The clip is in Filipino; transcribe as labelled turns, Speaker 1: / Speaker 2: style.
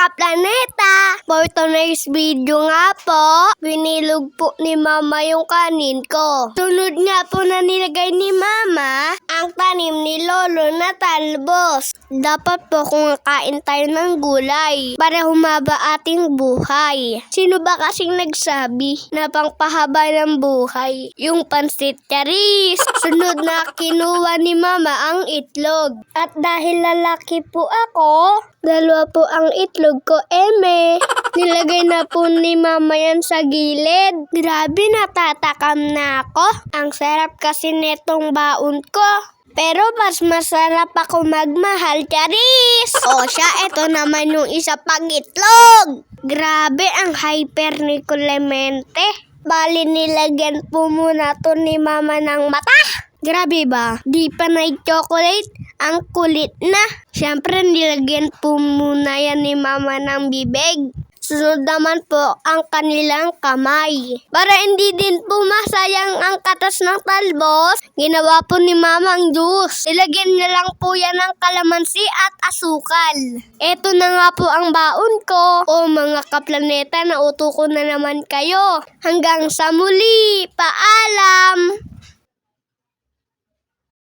Speaker 1: kaplaneta! For today's video nga po, binilog po ni Mama yung kanin ko. Sunod nga po na nilagay ni Mama ang tanim ni Lolo na talbos. Dapat po kung kain tayo ng gulay para humaba ating buhay. Sino ba kasing nagsabi na pangpahaba ng buhay? Yung pansit charis. Sunod na kinuha ni Mama ang itlog. At dahil lalaki po ako, dalawa po ang itlog ko, nilagay na po ni Mama yan sa gilid. Grabe, natatakam na ako. Ang sarap kasi netong baon ko. Pero mas masarap ako magmahal, charis! O siya, ito naman yung isa pang itlog. Grabe, ang hyper ni Clemente. Bali, nilagyan po muna to ni Mama ng mata. Grabe ba? Di pa na-chocolate? Ang kulit na. Siyempre, nilagyan po muna yan ni Mama ng bibig. Sunod naman po ang kanilang kamay. Para hindi din po masayang ang katas ng talbos, ginawa po ni Mama ang juice. Ilagyan niya lang po yan ng kalamansi at asukal. Ito na nga po ang baon ko. O mga kaplaneta, nauto ko na naman kayo. Hanggang sa muli, paalam!